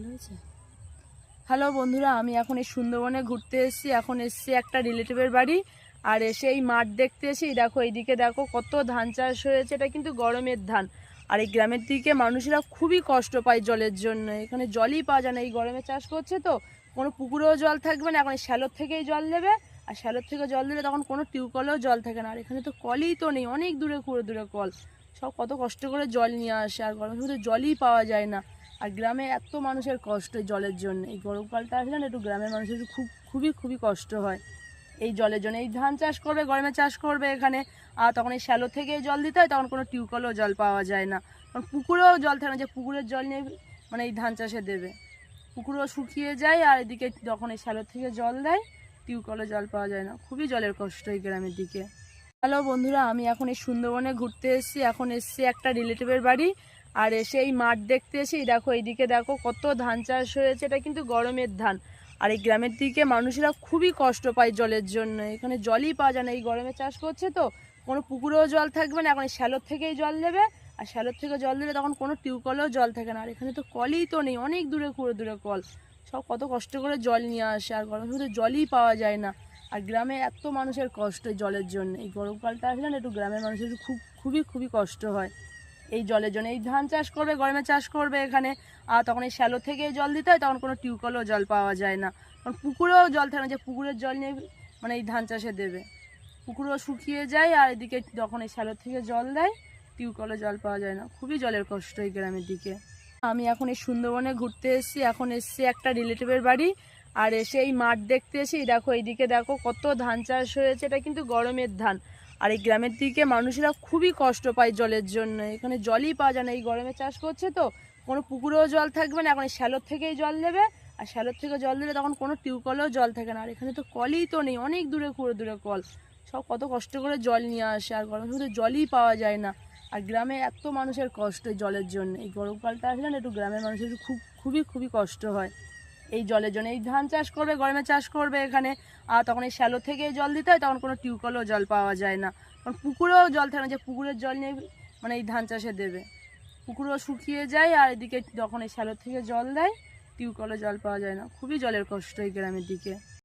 ভালো হয়েছে। হ্যালো বন্ধুরা, আমি এখন এই সুন্দরবনে ঘুরতে এসেছি। এখন এসেছি একটা রিলেটিভের বাড়ি, আর এসে এই মাঠ দেখতে এসেছি। দেখো এইদিকে দেখো কত ধান চাষ হয়েছে, এটা কিন্তু গরমের ধান। আর এই গ্রামের দিকে মানুষেরা খুবই কষ্ট পায় জলের জন্য, এখানে জলই পাওয়া যায় না। এই গরমে চাষ করছে তো কোনো পুকুরেও জল থাকবে না, এখন এই শ্যালোর থেকেই জল দেবে। আর শ্যালোর থেকে জল দিলে তখন কোনো টিউবকলেও জল থাকে না। আর এখানে তো কলই তো নেই, অনেক দূরে দূরে দূরে কল। সব কত কষ্ট করে জল নিয়ে আসে, আর গরমের মধ্যে জলই পাওয়া যায় না। আর গ্রামে এত মানুষের কষ্ট জলের জন্য, এই গরমকালটা আসলে না একটু গ্রামের মানুষের খুবই কষ্ট হয় এই জলের জন্য। এই ধান চাষ করবে, গরমে চাষ করবে এখানে, আর তখন এই শ্যালো থেকে জল দিতে হয়, তখন কোনো টিউবকলেও জল পাওয়া যায় না। কারণ পুকুরেও জল থাকে না, যে পুকুরের জল নিয়ে মানে এই ধান চাষে দেবে, পুকুরেও শুকিয়ে যায়। আর এদিকে যখন এই শ্যালো থেকে জল দেয়, টিউবকলে জল পাওয়া যায় না। খুবই জলের কষ্ট এই গ্রামের দিকে। হ্যালো বন্ধুরা, আমি এখন এই সুন্দরবনে ঘুরতে এসেছি। এখন এসেছি একটা রিলেটিভের বাড়ি, আর এসে এই মাঠ দেখতে এসেছি। দেখো এইদিকে দেখো কত ধান চাষ হয়েছে, এটা কিন্তু গরমের ধান। আর এই গ্রামের দিকে মানুষেরা খুবই কষ্ট পায় জলের জন্য, এখানে জলই পাওয়া যায় না। এই গরমে চাষ করছে তো কোনো পুকুরেও জল থাকবে না, এখন এই শ্যালোর থেকেই জল দেবে। আর শ্যালোর থেকে জল দিলে তখন কোনো টিউবকলেও জল থাকে না। আর এখানে তো কলই তো নেই, অনেক দূরে দূরে কল। সব কত কষ্ট করে জল নিয়ে আসে, আর গরমের মধ্যে জলই পাওয়া যায় না। আর গ্রামে এত মানুষের কষ্ট জলের জন্য, এই গরমকালটা আসলে না একটু গ্রামের মানুষের খুবই কষ্ট হয় এই জলের জন্য। এই ধান চাষ করবে, গরমে চাষ করবে এখানে, আর তখন এই শ্যালো থেকে জল দিতে হয়, তখন কোনো টিউবকলেও জল পাওয়া যায় না। কারণ পুকুরেও জল থাকে না, যে পুকুরের জল নিয়ে মানে এই ধান চাষে দেবে, পুকুরেও শুকিয়ে যায়। আর এদিকে যখন এই শ্যালো থেকে জল দেয়, টিউবকলে জল পাওয়া যায় না। খুবই জলের কষ্ট এই গ্রামের দিকে। আমি এখন এই সুন্দরবনে ঘুরতে এসেছি। এখন এসেছি একটা রিলেটিভের বাড়ি, আর এসে এই মাঠ দেখতে এসেছি। দেখো এইদিকে দেখো কত ধান চাষ হয়েছে, এটা কিন্তু গরমের ধান। আর এই গ্রামের দিকে মানুষেরা খুবই কষ্ট পায় জলের জন্য, এখানে জলই পাওয়া যায় না। এই গরমে চাষ করছে তো কোনো পুকুরেও জল থাকবে না, এখন এই শ্যালোর থেকেই জল দেবে। আর শ্যালোর থেকে জল দিলে তখন কোনো টিউবকলেও জল থাকে না। আর এখানে তো কলই তো নেই, অনেক দূরে দূরে কল। সব কত কষ্ট করে জল নিয়ে আসে, আর গরমের মধ্যে জলই পাওয়া যায় না। আর গ্রামে এত মানুষের কষ্ট জলের জন্য, এই গরমকালটা আসলে না একটু গ্রামের মানুষের খুবই কষ্ট হয় এই জলের জন্য। এই ধান চাষ করবে, গরমে চাষ করবে এখানে, আর তখন এই শ্যালো থেকে জল দিতে হয়, তখন কোনো টিউবকলেও জল পাওয়া যায় না। কারণ পুকুরেও জল থাকে না, যে পুকুরের জল নিয়ে মানে এই ধান চাষে দেবে, পুকুরেও শুকিয়ে যায়। আর এদিকে যখন এই শ্যালো থেকে জল দেয়, টিউবকলে জল পাওয়া যায় না। খুবই জলের কষ্ট এই গ্রামের দিকে।